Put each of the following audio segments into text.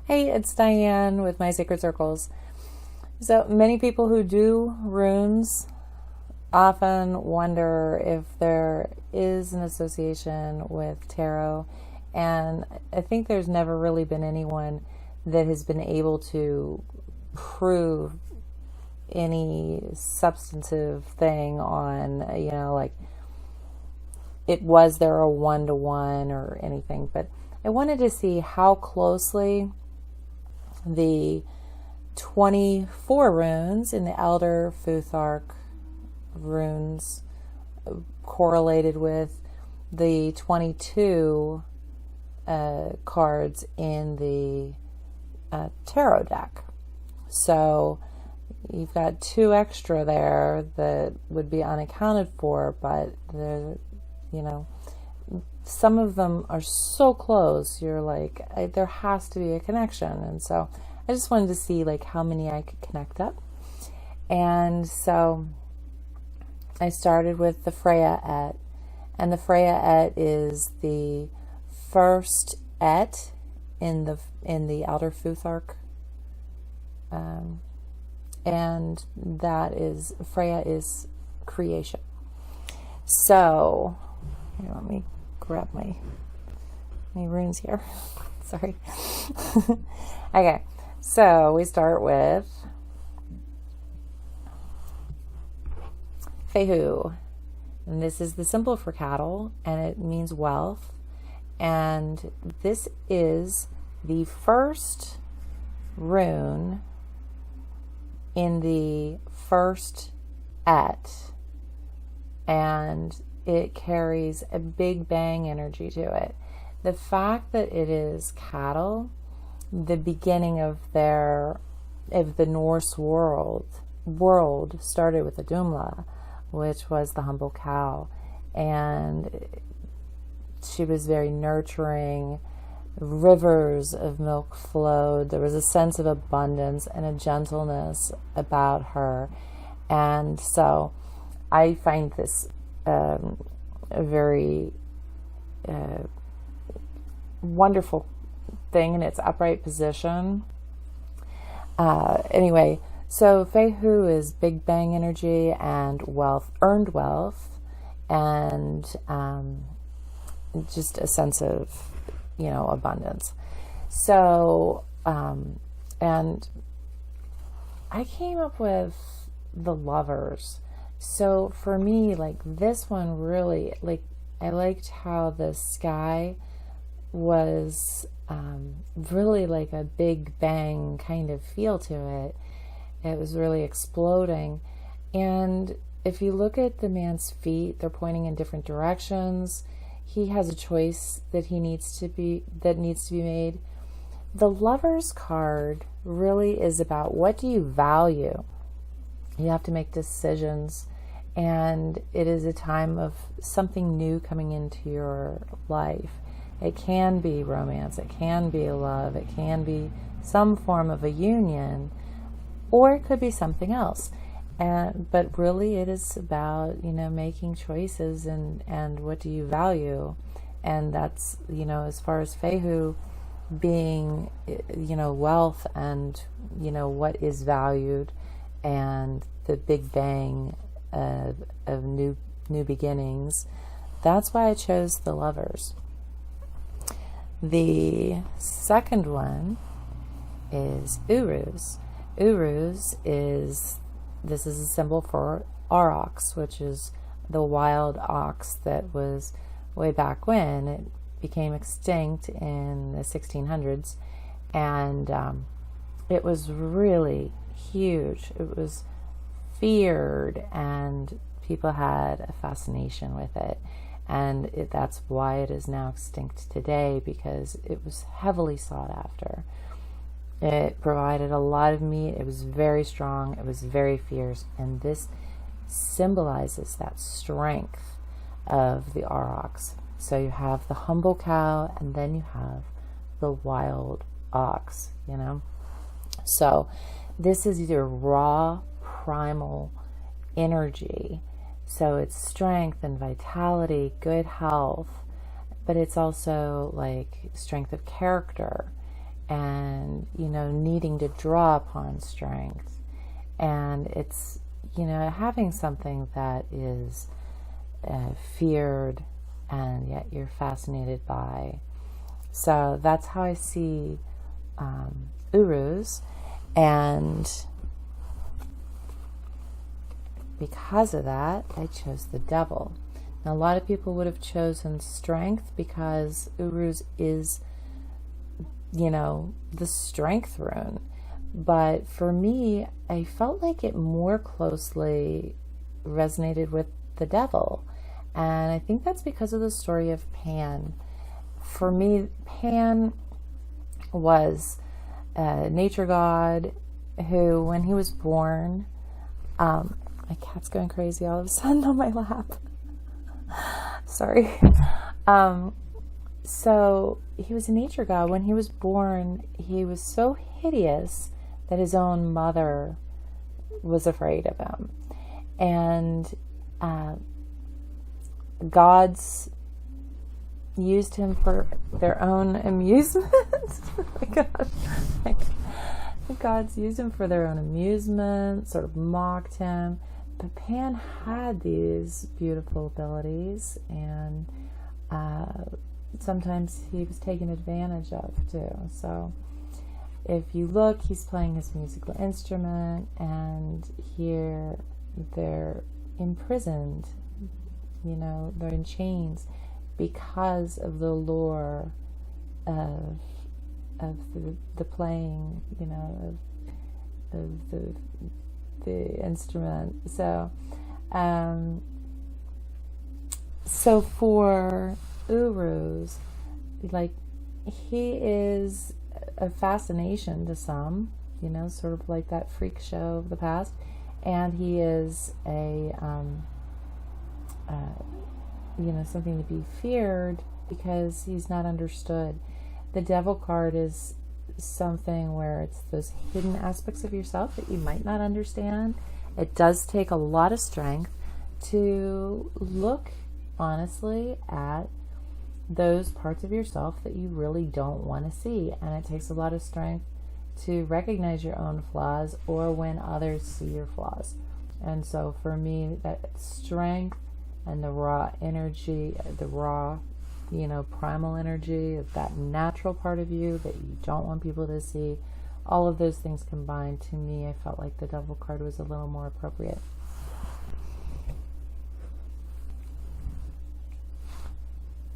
Hey, it's Diane with My Sacred Circles. So many people who do runes often wonder if there is an association with tarot, and I think there's never really been anyone that has been able to prove any substantive thing on, like it was there a one-to-one or anything. But I wanted to see how closely the 24 runes in the Elder Futhark runes correlated with the 22 cards in the tarot deck. So you've got two extra there that would be unaccounted for, but some of them are so close, you're like, there has to be a connection. And so I just wanted to see like how many I could connect up. And so I started with the Freya Et. And the Freya Et is the first Et in the Elder Futhark. And that is, Freya is creation. So, here, let me grab my runes here. Sorry. Okay, so we start with Fehu. And this is the symbol for cattle, and it means wealth. And this is the first rune in the first Et. And it carries a big bang energy to it. The fact that it is cattle, the beginning of the Norse world started with the Dumla, which was the humble cow, and she was very nurturing. Rivers of milk flowed. There was a sense of abundance and a gentleness about her. And so I find this a very wonderful thing in its upright position. Anyway, so Fehu is big bang energy and wealth, earned wealth, and just a sense of, abundance. So, and I came up with the Lovers. So for me, like this one really, like I liked how the sky was really like a big bang kind of feel to it. It was really exploding. And if you look at the man's feet, they're pointing in different directions. He has a choice that needs to be made. The Lover's card really is about, what do you value? You have to make decisions, and it is a time of something new coming into your life. It can be romance, it can be love, it can be some form of a union, or it could be something else. But really it is about, making choices and what do you value. And that's, as far as Fehu being, wealth and, what is valued, and the big bang of new beginnings. That's why I chose the Lovers. The second one is Uruz. Uruz is a symbol for aurochs, which is the wild ox that was way back when. It became extinct in the 1600s, and it was really huge. It was feared, and people had a fascination with it. And that's why it is now extinct today, because it was heavily sought after. It provided a lot of meat. It was very strong. It was very fierce. And this symbolizes that strength of the aurochs. So you have the humble cow, and then you have the wild ox, So this is either raw, primal energy. So it's strength and vitality, good health, but it's also like strength of character and, needing to draw upon strength. And it's, having something that is feared and yet you're fascinated by. So that's how I see Uruz. And because of that, I chose the devil. Now, a lot of people would have chosen strength because Uruz is, the strength rune. But for me, I felt like it more closely resonated with the devil. And I think that's because of the story of Pan. For me, Pan was a nature god who, when he was born, my cat's going crazy all of a sudden on my lap. Sorry. So he was a nature god. When he was born, he was so hideous that his own mother was afraid of him. And gods used him for their own amusement. Oh my gosh. The gods used him for their own amusement, sort of mocked him. But Pan had these beautiful abilities, and sometimes he was taken advantage of too. So if you look, he's playing his musical instrument, and here they're imprisoned, they're in chains because of the lure of the playing, of the instrument. So so for Uruz, like, he is a fascination to some, sort of like that freak show of the past, and he is a something to be feared because he's not understood. The devil card is something where it's those hidden aspects of yourself that you might not understand. It does take a lot of strength to look honestly at those parts of yourself that you really don't want to see, and it takes a lot of strength to recognize your own flaws or when others see your flaws. And so for me, that strength and the raw energy, the raw primal energy of that natural part of you that you don't want people to see, all of those things combined, to me, I felt like the devil card was a little more appropriate.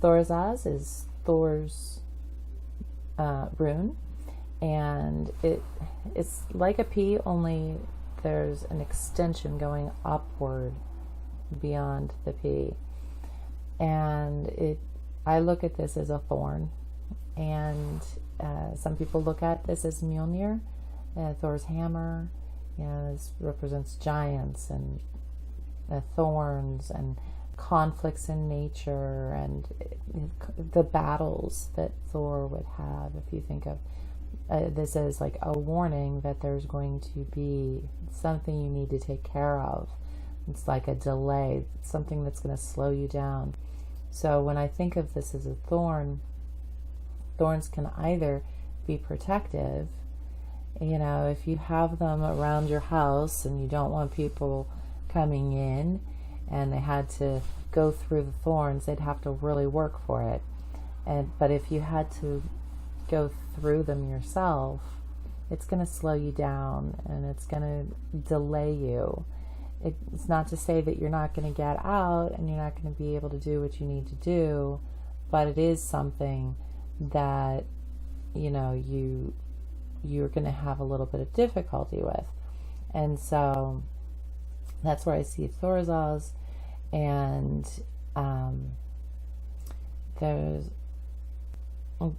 Thorazaz is Thor's rune, and it's like a P, only there's an extension going upward beyond the P. And I look at this as a thorn, and some people look at this as Mjolnir, Thor's hammer. This represents giants and thorns and conflicts in nature and the battles that Thor would have. If you think of this as like a warning that there's going to be something you need to take care of. It's like a delay, something that's going to slow you down. So when I think of this as a thorn, thorns can either be protective, if you have them around your house and you don't want people coming in and they had to go through the thorns, they'd have to really work for it. But if you had to go through them yourself, it's going to slow you down and it's going to delay you. It's not to say that you're not going to get out and you're not going to be able to do what you need to do, but it is something that you're going to have a little bit of difficulty with. And so that's where I see Thorazaz, and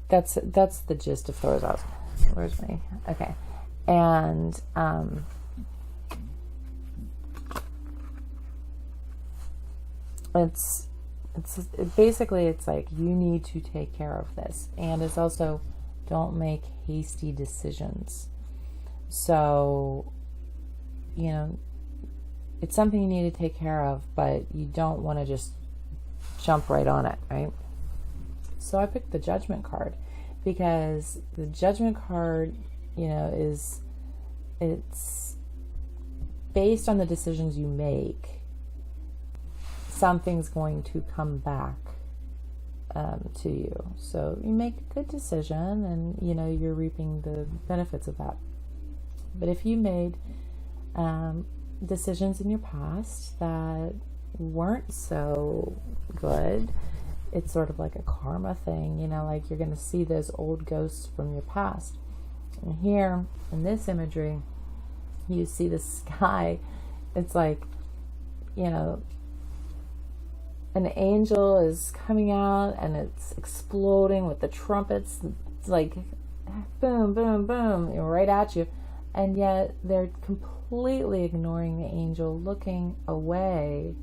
that's the gist of Thorazaz. Where's my okay? And it's basically, it's like you need to take care of this, and it's also don't make hasty decisions. So it's something you need to take care of, but you don't want to just jump right on it, right? So I picked the Judgment card. because the Judgment card, it's based on the decisions you make. Something's going to come back to you. So you make a good decision, and you're reaping the benefits of that. But if you made decisions in your past that weren't so good, it's sort of like a karma thing, like you're going to see those old ghosts from your past. And here in this imagery, you see the sky. It's like, an angel is coming out and it's exploding with the trumpets. It's like boom, boom, boom, right at you. And yet they're completely ignoring the angel, looking away,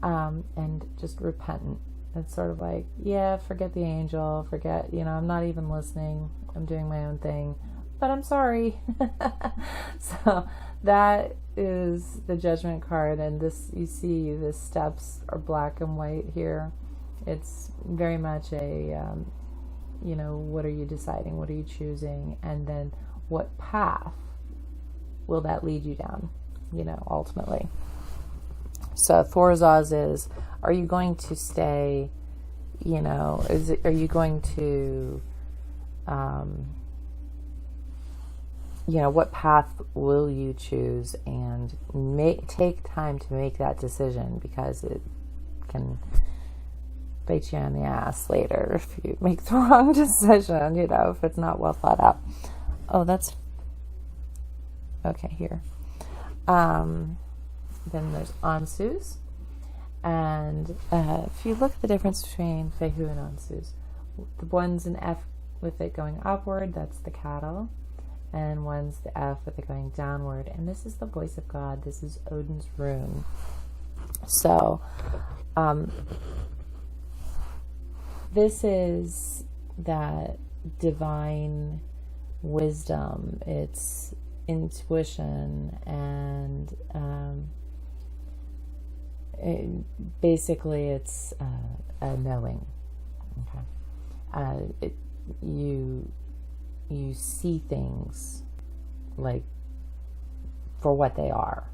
and just repentant. It's sort of like, yeah, forget the angel, forget, I'm not even listening. I'm doing my own thing, but I'm sorry. So that is the Judgment card. And this, you see the steps are black and white here. It's very much a, what are you deciding? What are you choosing? And then what path will that lead you down, ultimately? So Thorazaz is, are you going to stay, are you going to, what path will you choose, and take time to make that decision, because it can bite you on the ass later if you make the wrong decision, if it's not well thought out. Oh, that's okay here. Then there's Ansus. And if you look at the difference between Fehu and Ansus, the one's an F with it going upward, that's the cattle. And one's the F with it going downward. And this is the voice of God. This is Odin's rune. So, this is that divine wisdom. It's intuition, and basically it's a knowing. Okay, you see things like for what they are.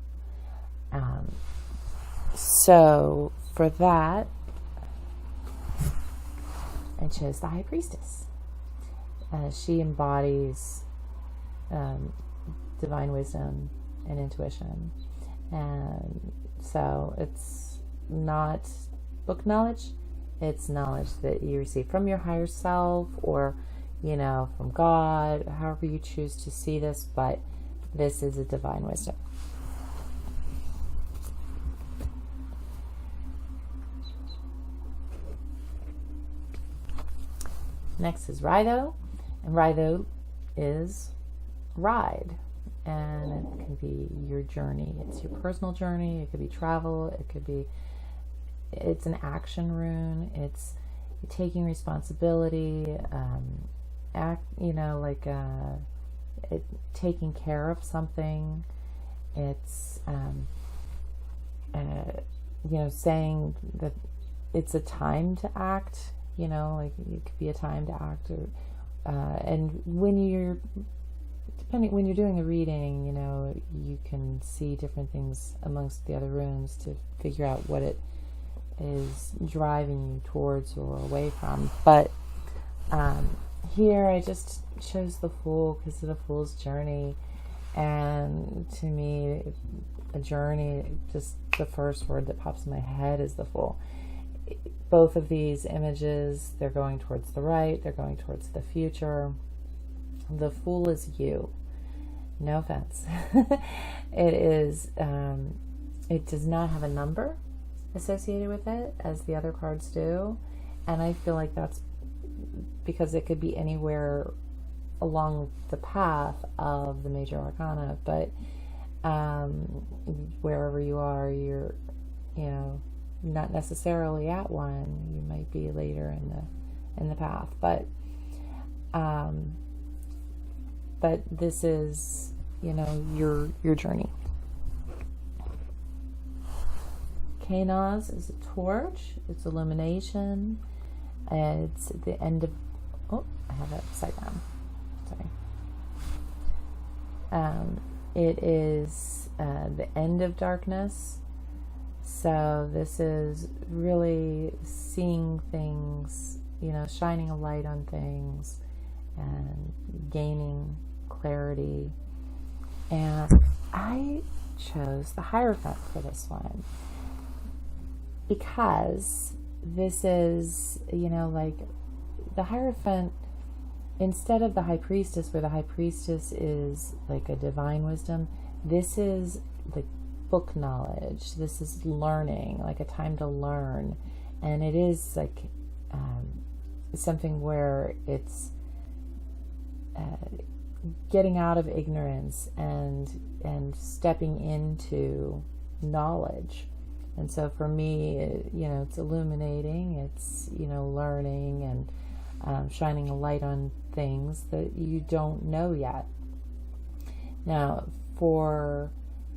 So for that, I chose the High Priestess. She embodies divine wisdom and intuition. And so it's not book knowledge, it's knowledge that you receive from your higher self, or from God, however you choose to see this, but this is a divine wisdom. Next is Rydo, and Rydo is ride, and it can be your journey. It's your personal journey. It could be travel. It's an action rune. It's taking responsibility, taking care of something. It's saying that it's a time to act. Like it could be a time to act, or and when you're doing a reading, you can see different things amongst the other runes to figure out what it is driving you towards or away from. But here I just chose the Fool because of the Fool's journey, and to me, a journey, just the first word that pops in my head is the Fool. Both of these images, they're going towards the right, they're going towards the future. The Fool is you. No offense. It is, it does not have a number associated with it as the other cards do. And I feel like that's because it could be anywhere along the path of the major arcana, but wherever you are, you're, not necessarily at one. You might be later in the path, but this is, your journey. Canaz is a torch. It's illumination. It's at the end of. Oh, I have it upside down. Sorry. It is the end of darkness. So this is really seeing things, shining a light on things and gaining clarity. And I chose the Hierophant for this one because this is, like the Hierophant, instead of the High Priestess, where the High Priestess is like a divine wisdom, this is like book knowledge. This is learning, like a time to learn. And it is like something where it's getting out of ignorance and stepping into knowledge. And so for me, it's illuminating, it's, learning and shining a light on things that you don't know yet. Now, for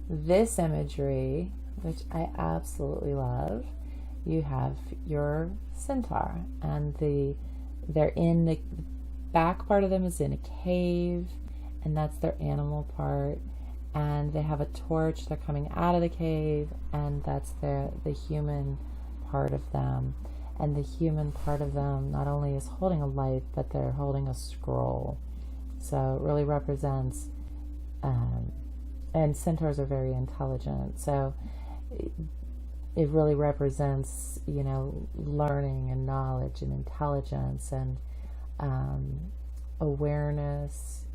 this imagery, which I absolutely love, you have your centaur, and they're in the back part of them is in a cave, and that's their animal part, and they have a torch. They're coming out of the cave, and that's the human part of them. And the human part of them not only is holding a light, but they're holding a scroll. So it really represents, and centaurs are very intelligent, so it really represents, learning and knowledge and intelligence and awareness,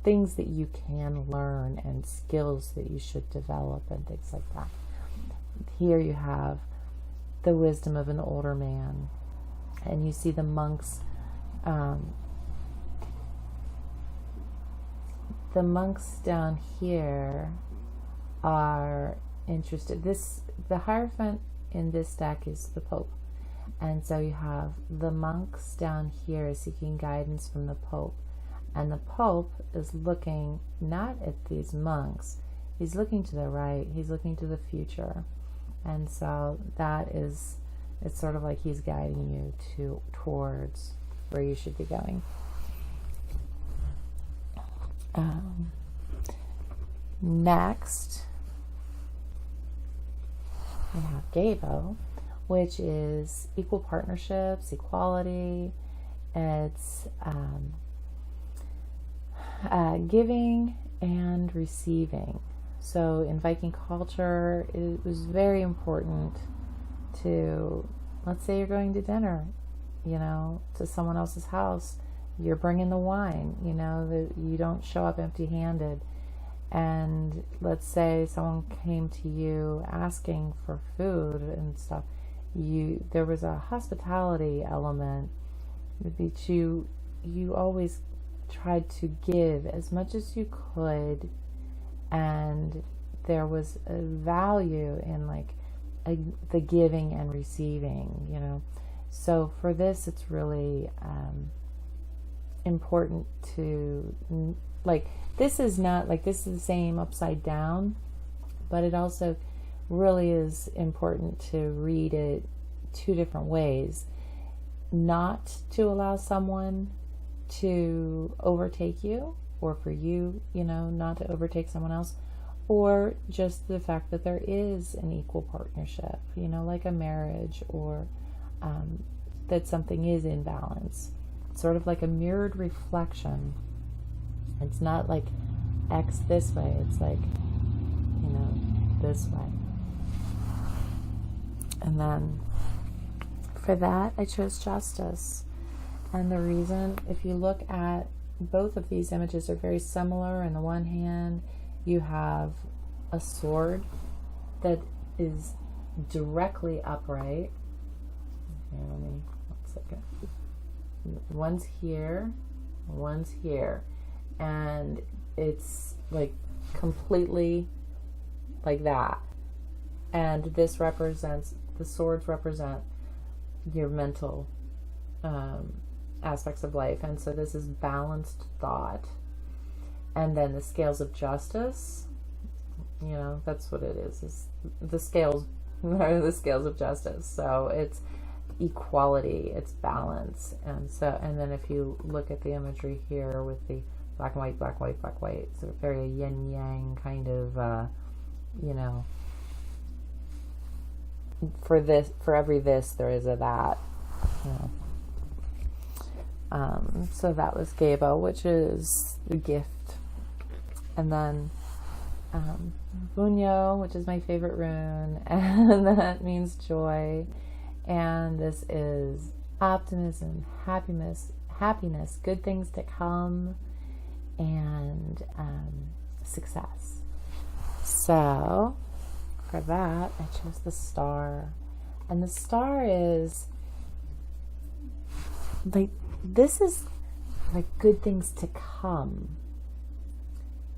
things that you can learn and skills that you should develop and things like that. Here you have the wisdom of an older man, and you see the monks. The monks down here are interested. The Hierophant in this deck is the Pope. And so you have the monks down here seeking guidance from the Pope. And the Pope is looking not at these monks. He's looking to the right. He's looking to the future. And so it's sort of like he's guiding you towards where you should be going. Next, we have Gabo, which is equal partnerships, equality. It's giving and receiving. So in Viking culture, it was very important to, let's say you're going to dinner, to someone else's house. You're bringing the wine, that you don't show up empty-handed. And let's say someone came to you asking for food and stuff. There was a hospitality element that you always tried to give as much as you could, and there was a value in the giving and receiving, So for this, it's really important to, this is not this is the same upside down, but it also really is important to read it two different ways. Not to allow someone to overtake you, or for you, not to overtake someone else, or just the fact that there is an equal partnership, like a marriage, or that something is in balance. It's sort of like a mirrored reflection. It's not like X this way, it's like, this way. And then for that, I chose justice. And the reason, if you look at both of these images, are very similar. On the one hand, you have a sword that is directly upright. Here, let me, 1 second. One's here, one's here. And it's completely like that. And this represents, the swords represent your mental aspects of life. And so this is balanced thought. And then the scales of justice, that's what it is the scales are the scales of justice. So it's equality, it's balance. And so, and then if you look at the imagery here with the black and white, black, white, black, white, it's a very yin yang kind of, you know, for this, for every this, there is a that, you know. So that was Gabo, which is the gift. And then Bunyo, which is my favorite rune, and that means joy. And this is optimism, happiness, good things to come, and success. So for that, I chose the star. And the star is like, this is like good things to come.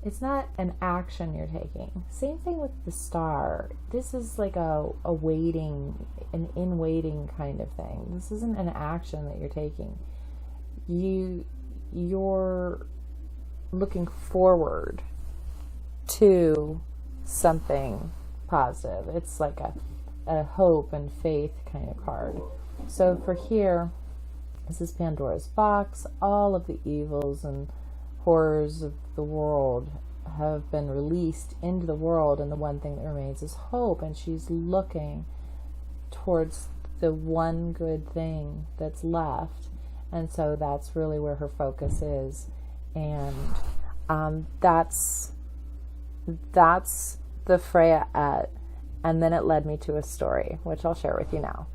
It's not an action you're taking. Same thing with the star. This is like a waiting, an in waiting kind of thing. This isn't an action that you're taking. You're looking forward to something positive. It's like a hope and faith kind of card. So for here, this is Pandora's box. All of the evils and horrors of the world have been released into the world, and the one thing that remains is hope. And she's looking towards the one good thing that's left, and so that's really where her focus is. And that's the Freya et, and then it led me to a story, which I'll share with you now.